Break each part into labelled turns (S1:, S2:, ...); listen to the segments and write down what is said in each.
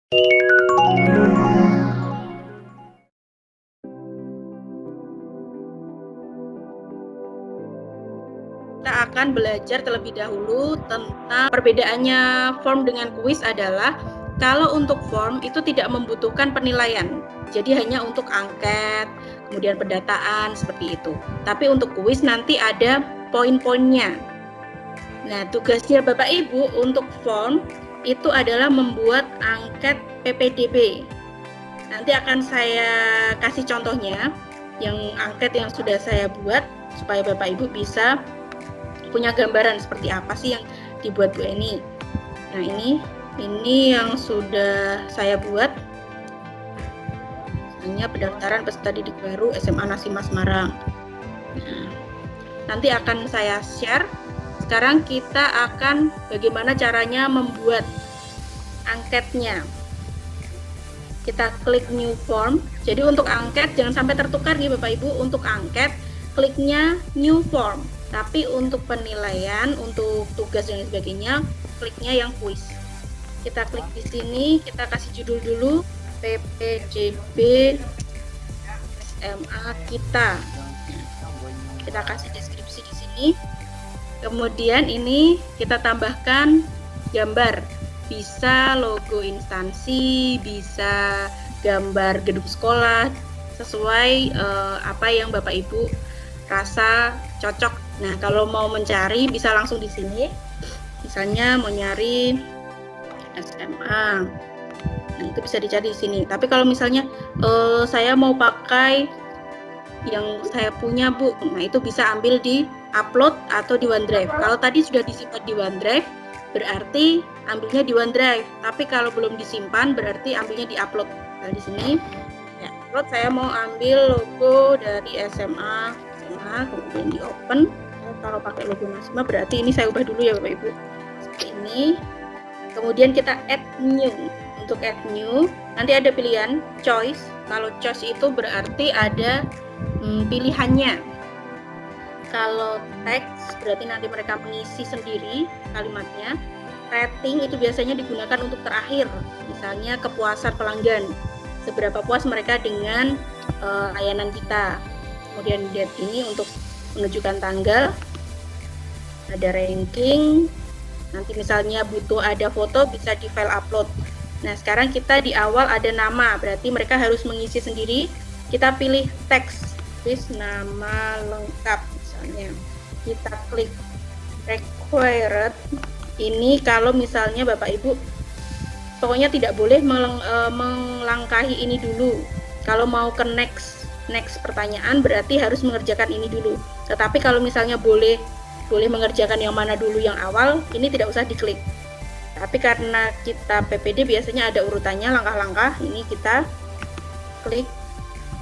S1: Kita akan belajar terlebih dahulu tentang perbedaannya form dengan kuis adalah kalau untuk form itu tidak membutuhkan penilaian, jadi hanya untuk angket, kemudian pendataan seperti itu. Tapi untuk kuis nanti ada poin-poinnya. Nah, tugasnya Bapak Ibu untuk form itu adalah membuat angket PPDB. Nanti akan saya kasih contohnya, yang angket yang sudah saya buat supaya Bapak Ibu bisa punya gambaran seperti apa sih yang dibuat Bu Eni. Nah, ini yang sudah saya buat. Misalnya pendaftaran peserta didik baru SMA Nasima Semarang. Nah, nanti akan saya share. Sekarang kita akan bagaimana caranya membuat angketnya. Kita klik new form. Jadi untuk angket jangan sampai tertukar nih Bapak Ibu. Untuk angket kliknya new form. Tapi untuk penilaian, untuk tugas dan sebagainya, kliknya yang kuis. Kita klik di sini, kita kasih judul dulu, PPDB SMA kita. Kita kasih deskripsi di sini. Kemudian ini kita tambahkan gambar. Bisa logo instansi, bisa gambar gedung sekolah, sesuai apa yang Bapak Ibu rasa cocok. Nah, kalau mau mencari bisa langsung di sini. Misalnya mau nyari SMA. Nah, itu bisa dicari di sini. Tapi kalau misalnya saya mau pakai yang saya punya, Bu. Nah, itu bisa ambil di upload atau di OneDrive. Kalau tadi sudah disimpan di OneDrive, berarti ambilnya di OneDrive. Tapi kalau belum disimpan, berarti ambilnya di upload. Nah, di sini ya, upload saya mau ambil logo dari SMA, kemudian di open. Kalau pakai logo Nasma berarti ini saya ubah dulu ya Bapak Ibu. Seperti ini. Kemudian kita add new. Untuk add new, nanti ada pilihan choice. Kalau choice itu berarti ada pilihannya. Kalau teks berarti nanti mereka mengisi sendiri kalimatnya. Rating itu biasanya digunakan untuk terakhir. Misalnya kepuasan pelanggan. Seberapa puas mereka dengan layanan kita. Kemudian date ini untuk menunjukkan tanggal. Ada ranking. Nanti misalnya butuh ada foto bisa di file upload. Nah, sekarang kita di awal ada nama, berarti mereka harus mengisi sendiri. Kita pilih teks, nama lengkap misalnya. Kita klik required. Ini kalau misalnya Bapak Ibu pokoknya tidak boleh melangkahi ini dulu. Kalau mau ke next pertanyaan berarti harus mengerjakan ini dulu. Tetapi kalau misalnya boleh mengerjakan yang mana dulu yang awal, ini tidak usah diklik. Tapi karena kita PPD biasanya ada urutannya langkah-langkah, ini kita klik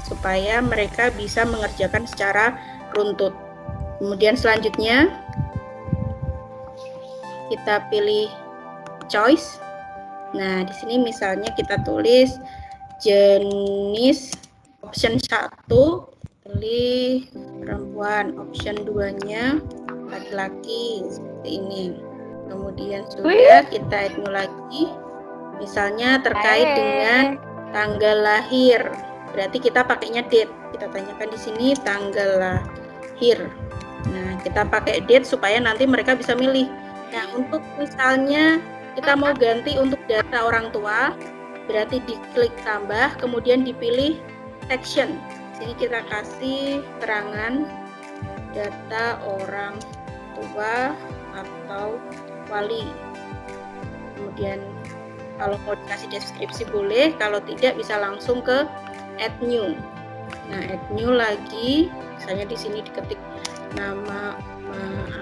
S1: supaya mereka bisa mengerjakan secara runtut. Kemudian selanjutnya kita pilih choice. Nah, di sini misalnya kita tulis jenis option 1 pilih perempuan, option 2-nya laki-laki seperti ini. Kemudian sudah kita add new lagi. Misalnya terkait dengan tanggal lahir. Berarti kita pakainya date. Kita tanyakan di sini tanggal lahir. Nah, kita pakai date supaya nanti mereka bisa milih. Nah, untuk misalnya kita mau ganti untuk data orang tua, berarti diklik tambah, kemudian dipilih section. Sini kita kasih terangan data orang tua atau wali. Kemudian kalau mau dikasih deskripsi boleh, kalau tidak bisa langsung ke add new. Nah, add new lagi, misalnya di sini diketik nama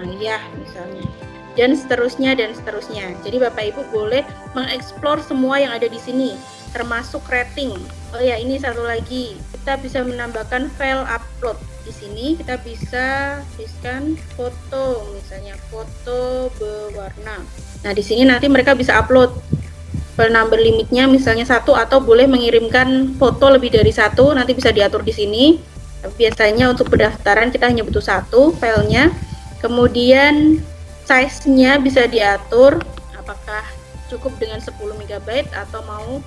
S1: ayah misalnya. Dan seterusnya dan seterusnya. Jadi Bapak Ibu boleh mengeksplor semua yang ada di sini, termasuk rating. Oh ya, ini satu lagi. Kita bisa menambahkan file upload. Di sini kita bisa tuliskan foto, misalnya foto berwarna. Nah, di sini nanti mereka bisa upload. File number limitnya misalnya 1 atau boleh mengirimkan foto lebih dari 1, nanti bisa diatur di sini. Tapi biasanya untuk pendaftaran kita hanya butuh 1 filenya. Kemudian size-nya bisa diatur apakah cukup dengan 10 MB atau mau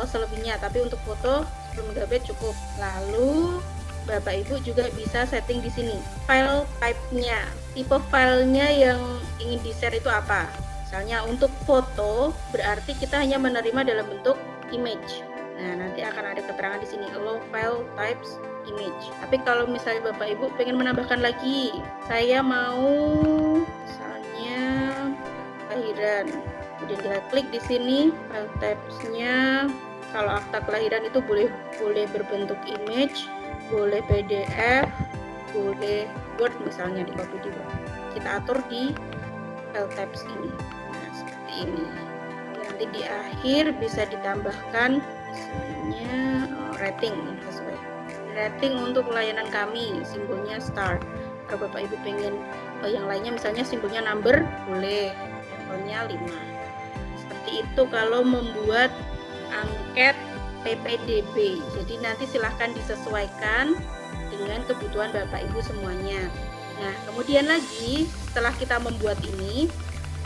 S1: selebihnya, tapi untuk foto 10 MB cukup. Lalu Bapak Ibu juga bisa setting di sini file type-nya, tipe filenya yang ingin di-share itu apa. Misalnya untuk foto berarti kita hanya menerima dalam bentuk image. Nah, nanti akan ada keterangan di sini allow file types image. Tapi kalau misalnya Bapak Ibu pengen menambahkan lagi, saya mau misalnya kelahiran, kemudian kita klik di sini file types-nya. Kalau akta kelahiran itu boleh berbentuk image, boleh PDF, boleh Word misalnya, di copy di Word. Kita atur di file types ini. Nah, seperti ini. Nanti di akhir bisa ditambahkan misalnya rating sesuai. Rating untuk layanan kami, simbolnya star. Kalau Bapak Ibu pengen yang lainnya misalnya simbolnya number, boleh. Levelnya 5. Seperti itu kalau membuat angket PPDB. Jadi nanti silahkan disesuaikan dengan kebutuhan Bapak Ibu semuanya. Nah, kemudian lagi setelah kita membuat ini,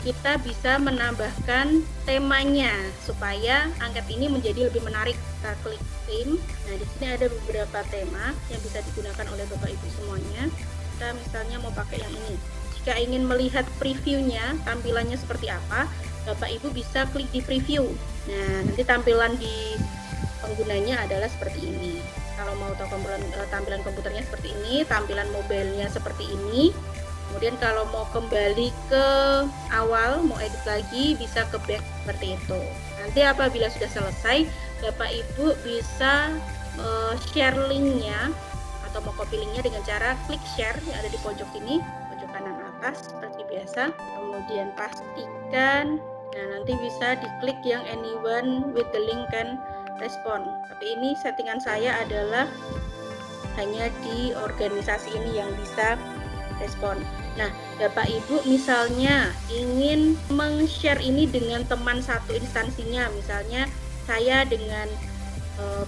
S1: kita bisa menambahkan temanya supaya angket ini menjadi lebih menarik. Kita klik theme. Nah, di sini ada beberapa tema yang bisa digunakan oleh Bapak Ibu semuanya. Kita misalnya mau pakai yang ini. Jika ingin melihat previewnya, tampilannya seperti apa, Bapak Ibu bisa klik di preview. Nah, nanti tampilan di penggunanya adalah seperti ini. Kalau mau tahu tampilan komputernya seperti ini, tampilan mobilenya seperti ini. Kemudian kalau mau kembali ke awal, mau edit lagi, bisa ke back seperti itu. Nanti apabila sudah selesai, Bapak Ibu bisa share linknya atau mau copy linknya dengan cara klik share yang ada di pojok sini, pojok kanan atas seperti biasa. Kemudian pastikan, nah nanti bisa diklik yang anyone with the link can respond. Tapi ini settingan saya adalah hanya di organisasi ini yang bisa respon. Nah, Bapak Ibu misalnya ingin meng-share ini dengan teman satu instansinya, misalnya saya dengan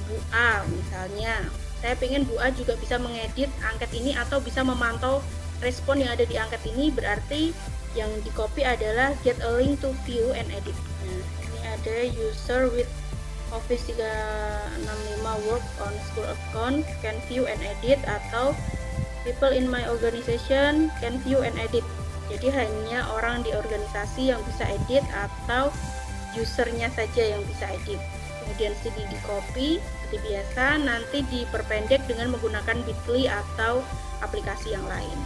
S1: Bu A misalnya. Saya pengen Bu A juga bisa mengedit angket ini atau bisa memantau respon yang ada di angket ini, berarti yang di copy adalah get a link to view and edit. Nah, ini ada user with Office 365 work on school account can view and edit, atau people in my organization can view and edit. Jadi hanya orang di organisasi yang bisa edit atau usernya saja yang bisa edit. Kemudian sini di copy seperti biasa, nanti diperpendek dengan menggunakan Bitly atau aplikasi yang lain.